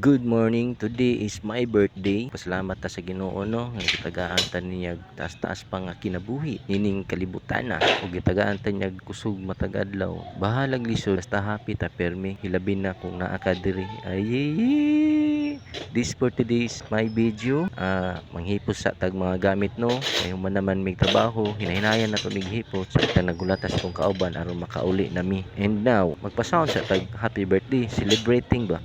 Good morning. Today is my birthday. Pasalamat ta sa Ginoo no nga gitagaan ta niya taas-taas pa nga kinabuhi nining kalibutan na ug gitagaan ta niya kusog matag adlaw. Bahalag lisod basta happy ta permi hilabi na kung naa ka diri. Ay. This for today's my video. Manghipos sa tag mga gamit no. Kay man naman mig trabaho, hinahinayan na to mig hipot sa so, nagulatas kong kauban aron makauli nami. And now, magpasound sa tag happy birthday celebrating ba.